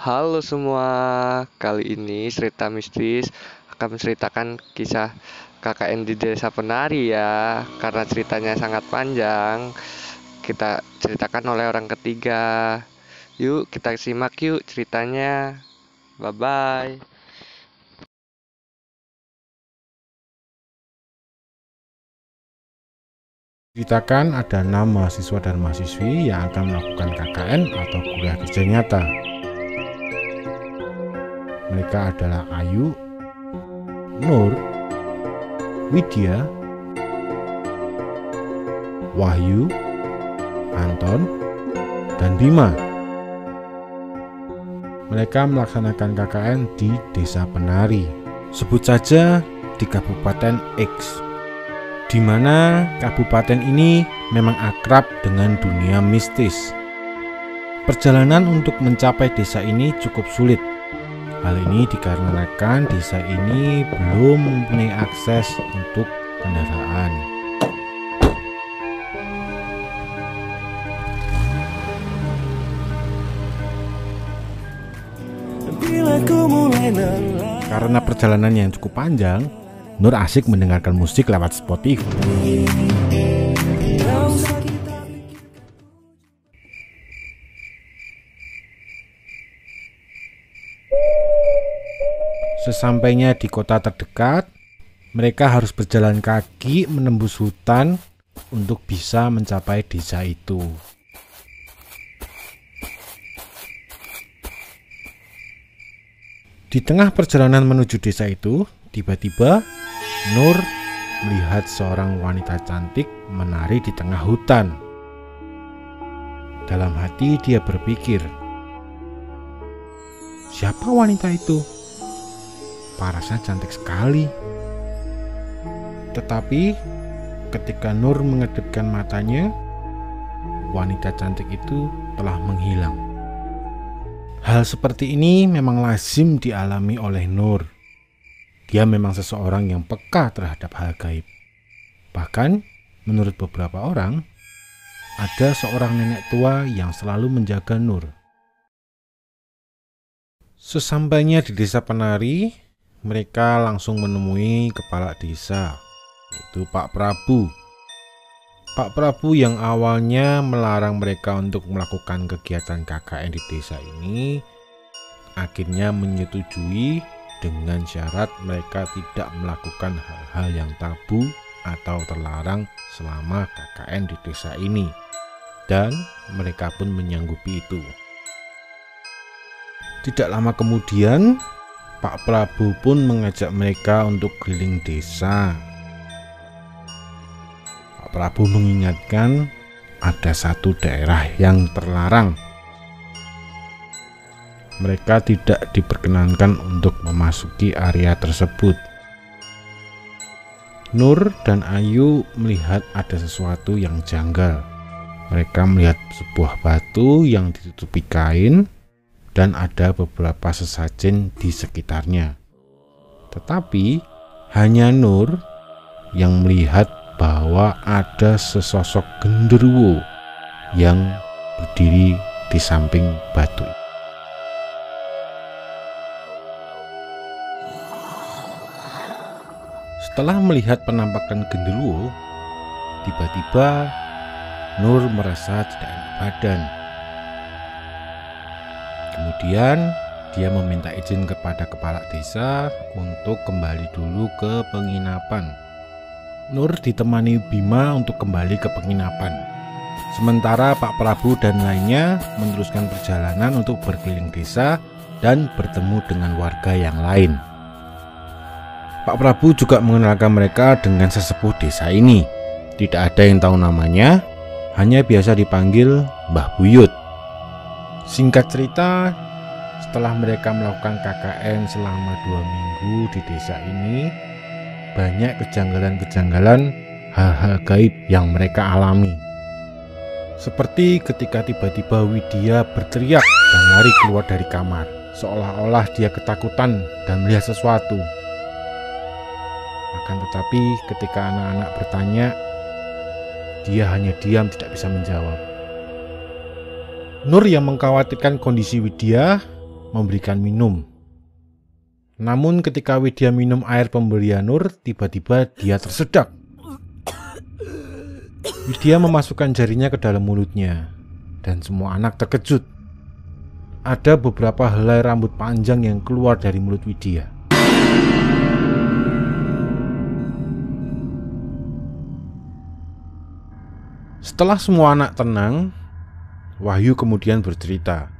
Halo semua, kali ini cerita mistis akan menceritakan kisah KKN di Desa Penari ya. Karena ceritanya sangat panjang, kita ceritakan oleh orang ketiga. Yuk kita simak yuk ceritanya. Bye bye. Ceritakan ada 6 mahasiswa dan mahasiswi yang akan melakukan KKN atau kuliah kerja nyata. Mereka adalah Ayu, Nur, Widya, Wahyu, Anton, dan Bima. Mereka melaksanakan KKN di Desa Penari, sebut saja di Kabupaten X, di mana kabupaten ini memang akrab dengan dunia mistis. Perjalanan untuk mencapai desa ini cukup sulit. Hal ini dikarenakan desa ini belum mempunyai akses untuk kendaraan. Karena perjalanan yang cukup panjang, Nur asik mendengarkan musik lewat Spotify. Sesampainya di kota terdekat, mereka harus berjalan kaki menembus hutan untuk bisa mencapai desa itu. Di tengah perjalanan menuju desa itu, tiba-tiba Nur melihat seorang wanita cantik menari di tengah hutan. Dalam hati dia berpikir, siapa wanita itu? Parasnya cantik sekali. Tetapi ketika Nur mengedipkan matanya, wanita cantik itu telah menghilang. Hal seperti ini memang lazim dialami oleh Nur. Dia memang seseorang yang peka terhadap hal gaib. Bahkan menurut beberapa orang, ada seorang nenek tua yang selalu menjaga Nur. Sesampainya di Desa Penari, mereka langsung menemui kepala desa, yaitu Pak Prabu. Pak Prabu yang awalnya melarang mereka untuk melakukan kegiatan KKN di desa ini, akhirnya menyetujui dengan syarat mereka tidak melakukan hal-hal yang tabu atau terlarang selama KKN di desa ini. Dan mereka pun menyanggupi itu. Tidak lama kemudian, Pak Prabu pun mengajak mereka untuk keliling desa. Pak Prabu mengingatkan ada satu daerah yang terlarang. Mereka tidak diperkenankan untuk memasuki area tersebut. Nur dan Ayu melihat ada sesuatu yang janggal. Mereka melihat sebuah batu yang ditutupi kain dan ada beberapa sesajen di sekitarnya. Tetapi hanya Nur yang melihat bahwa ada sesosok genderuwo yang berdiri di samping batu. Setelah melihat penampakan genderuwo, tiba-tiba Nur merasa tidak enak badan. Kemudian dia meminta izin kepada kepala desa untuk kembali dulu ke penginapan. Nur ditemani Bima untuk kembali ke penginapan. Sementara Pak Prabu dan lainnya meneruskan perjalanan untuk berkeliling desa dan bertemu dengan warga yang lain. Pak Prabu juga mengenalkan mereka dengan sesepuh desa ini. Tidak ada yang tahu namanya, hanya biasa dipanggil Mbah Buyut. Singkat cerita, setelah mereka melakukan KKN selama 2 minggu di desa ini, banyak kejanggalan-kejanggalan hal-hal gaib yang mereka alami. Seperti ketika tiba-tiba Widya berteriak dan lari keluar dari kamar, seolah-olah dia ketakutan dan melihat sesuatu. Akan tetapi ketika anak-anak bertanya, dia hanya diam, tidak bisa menjawab. Nur yang mengkhawatirkan kondisi Widya memberikan minum. Namun ketika Widya minum air pemberian Nur, tiba-tiba dia tersedak. Widya memasukkan jarinya ke dalam mulutnya, dan semua anak terkejut. Ada beberapa helai rambut panjang yang keluar dari mulut Widya. Setelah semua anak tenang, Wahyu kemudian bercerita.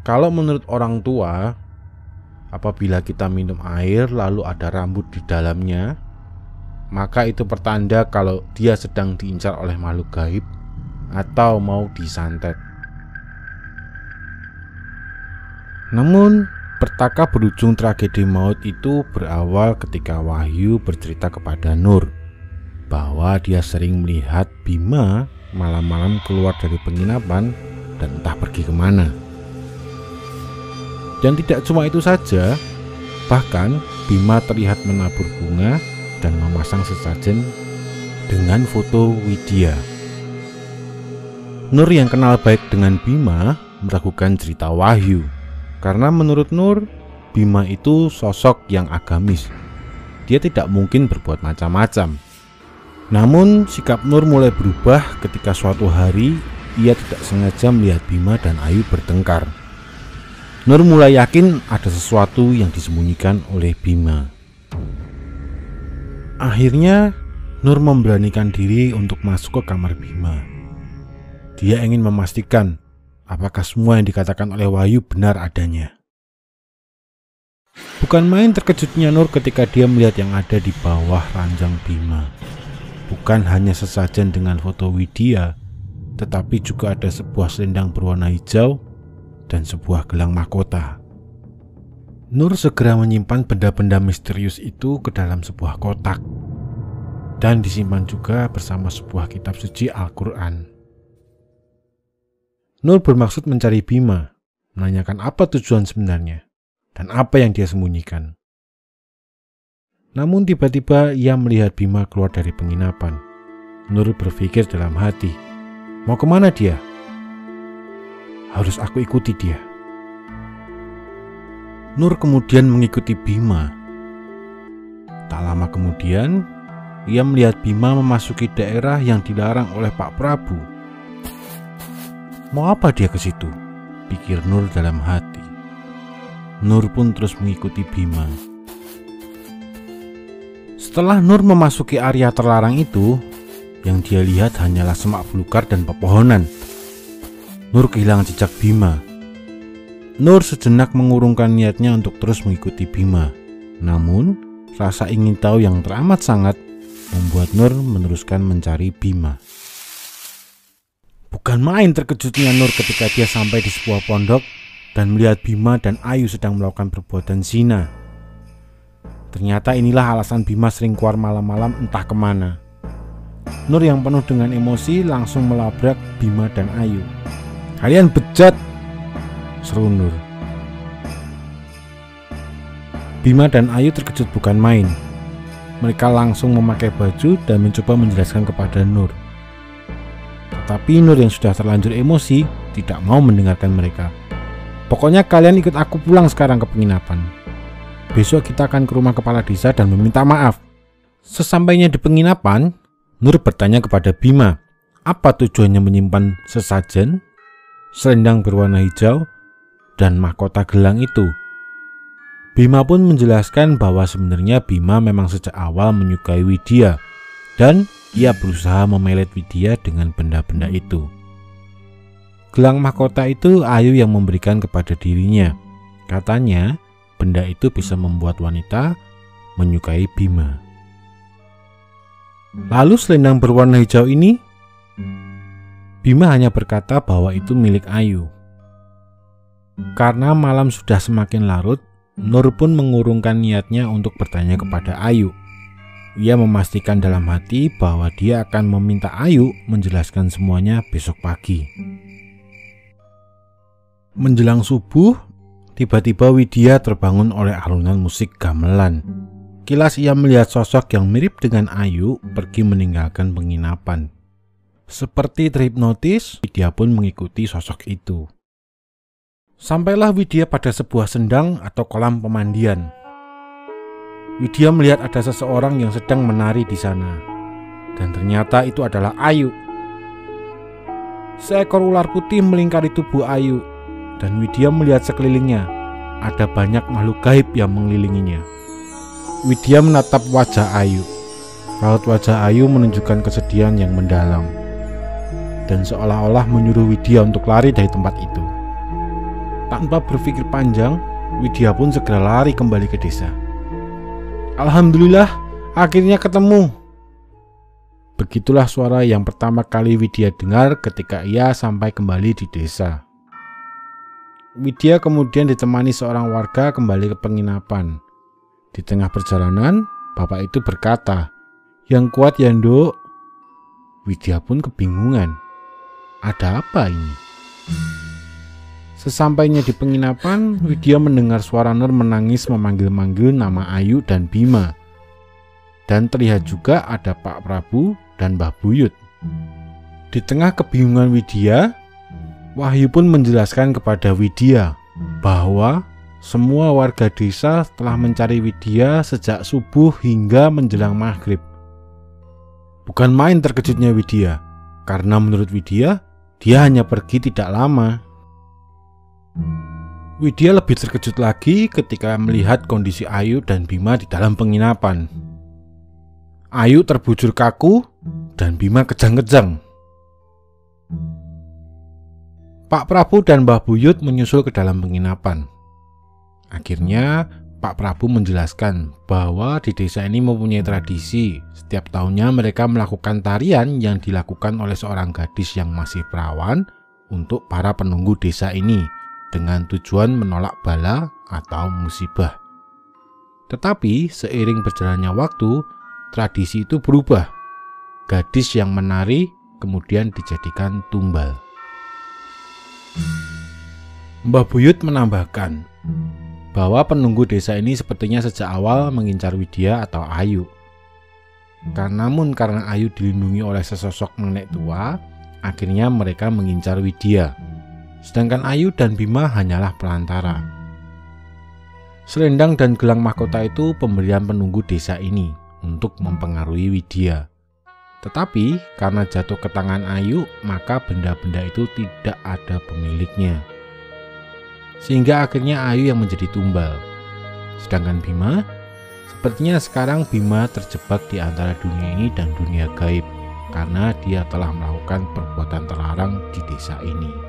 Kalau menurut orang tua, apabila kita minum air lalu ada rambut di dalamnya, maka itu pertanda kalau dia sedang diincar oleh makhluk gaib atau mau disantet. Namun, petaka berujung tragedi maut itu berawal ketika Wahyu bercerita kepada Nur bahwa dia sering melihat Bima malam-malam keluar dari penginapan dan entah pergi kemana. Dan tidak cuma itu saja, bahkan Bima terlihat menabur bunga dan memasang sesajen dengan foto Widya. Nur yang kenal baik dengan Bima meragukan cerita Wahyu, karena menurut Nur, Bima itu sosok yang agamis. Dia tidak mungkin berbuat macam-macam. Namun sikap Nur mulai berubah ketika suatu hari ia tidak sengaja melihat Bima dan Ayu bertengkar. Nur mulai yakin ada sesuatu yang disembunyikan oleh Bima. Akhirnya Nur memberanikan diri untuk masuk ke kamar Bima. Dia ingin memastikan apakah semua yang dikatakan oleh Wahyu benar adanya. Bukan main terkejutnya Nur ketika dia melihat yang ada di bawah ranjang Bima. Bukan hanya sesajen dengan foto Widya, tetapi juga ada sebuah selendang berwarna hijau dan sebuah gelang mahkota. Nur segera menyimpan benda-benda misterius itu ke dalam sebuah kotak dan disimpan juga bersama sebuah kitab suci Al-Quran. Nur bermaksud mencari Bima, menanyakan apa tujuan sebenarnya dan apa yang dia sembunyikan. Namun tiba-tiba ia melihat Bima keluar dari penginapan. Nur berpikir dalam hati, mau kemana dia? Harus aku ikuti dia. Nur kemudian mengikuti Bima. Tak lama kemudian, ia melihat Bima memasuki daerah yang dilarang oleh Pak Prabu. Mau apa dia ke situ? Pikir Nur dalam hati. Nur pun terus mengikuti Bima. Setelah Nur memasuki area terlarang itu, yang dia lihat hanyalah semak belukar dan pepohonan. Nur kehilangan jejak Bima. Nur sejenak mengurungkan niatnya untuk terus mengikuti Bima. Namun, rasa ingin tahu yang teramat sangat membuat Nur meneruskan mencari Bima. Bukan main terkejutnya Nur ketika dia sampai di sebuah pondok dan melihat Bima dan Ayu sedang melakukan perbuatan zina. Ternyata inilah alasan Bima sering keluar malam-malam entah kemana. Nur yang penuh dengan emosi langsung melabrak Bima dan Ayu. "Kalian bejat!" seru Nur. Bima dan Ayu terkejut bukan main. Mereka langsung memakai baju dan mencoba menjelaskan kepada Nur. Tetapi Nur yang sudah terlanjur emosi tidak mau mendengarkan mereka. "Pokoknya kalian ikut aku pulang sekarang ke penginapan. Besok kita akan ke rumah kepala desa dan meminta maaf." Sesampainya di penginapan, Nur bertanya kepada Bima, apa tujuannya menyimpan sesajen, selendang berwarna hijau, dan mahkota gelang itu. Bima pun menjelaskan bahwa sebenarnya Bima memang sejak awal menyukai Widya dan ia berusaha memelet Widya dengan benda-benda itu. Gelang mahkota itu Ayu yang memberikan kepada dirinya. Katanya, benda itu bisa membuat wanita menyukai Bima. Lalu selendang berwarna hijau ini, Bima hanya berkata bahwa itu milik Ayu. Karena malam sudah semakin larut, Nur pun mengurungkan niatnya untuk bertanya kepada Ayu. Ia memastikan dalam hati bahwa dia akan meminta Ayu menjelaskan semuanya besok pagi. Menjelang subuh, tiba-tiba Widya terbangun oleh alunan musik gamelan. Kilas ia melihat sosok yang mirip dengan Ayu pergi meninggalkan penginapan. Seperti terhipnotis, Widya pun mengikuti sosok itu. Sampailah Widya pada sebuah sendang atau kolam pemandian. Widya melihat ada seseorang yang sedang menari di sana. Dan ternyata itu adalah Ayu. Seekor ular putih melingkari tubuh Ayu. Dan Widya melihat sekelilingnya. Ada banyak makhluk gaib yang mengelilinginya. Widya menatap wajah Ayu. Raut wajah Ayu menunjukkan kesedihan yang mendalam. Dan seolah-olah menyuruh Widya untuk lari dari tempat itu. Tanpa berpikir panjang, Widya pun segera lari kembali ke desa. Alhamdulillah, akhirnya ketemu. Begitulah suara yang pertama kali Widya dengar ketika ia sampai kembali di desa. Widya kemudian ditemani seorang warga kembali ke penginapan. Di tengah perjalanan, bapak itu berkata, "Yang kuat ya, Nduk." Widya pun kebingungan. Ada apa ini? Sesampainya di penginapan, Widya mendengar suara Nur menangis memanggil-manggil nama Ayu dan Bima. Dan terlihat juga ada Pak Prabu dan Mbah Buyut. Di tengah kebingungan Widya, Wahyu pun menjelaskan kepada Widya bahwa semua warga desa telah mencari Widya sejak subuh hingga menjelang maghrib. Bukan main terkejutnya Widya, karena menurut Widya, dia hanya pergi tidak lama. Widya lebih terkejut lagi ketika melihat kondisi Ayu dan Bima di dalam penginapan. Ayu terbujur kaku dan Bima kejang-kejang. Pak Prabu dan Mbah Buyut menyusul ke dalam penginapan. Akhirnya Pak Prabu menjelaskan bahwa di desa ini mempunyai tradisi. Setiap tahunnya mereka melakukan tarian yang dilakukan oleh seorang gadis yang masih perawan untuk para penunggu desa ini, dengan tujuan menolak bala atau musibah. Tetapi seiring berjalannya waktu, tradisi itu berubah. Gadis yang menari kemudian dijadikan tumbal. Mbah Buyut menambahkan bahwa penunggu desa ini sepertinya sejak awal mengincar Widya atau Ayu. Namun karena Ayu dilindungi oleh sesosok nenek tua, akhirnya mereka mengincar Widya. Sedangkan Ayu dan Bima hanyalah pelantara. Selendang dan gelang mahkota itu pemberian penunggu desa ini untuk mempengaruhi Widya. Tetapi karena jatuh ke tangan Ayu, maka benda-benda itu tidak ada pemiliknya. Sehingga akhirnya Ayu yang menjadi tumbal. Sedangkan Bima, sepertinya sekarang Bima terjebak di antara dunia ini dan dunia gaib, karena dia telah melakukan perbuatan terlarang di desa ini.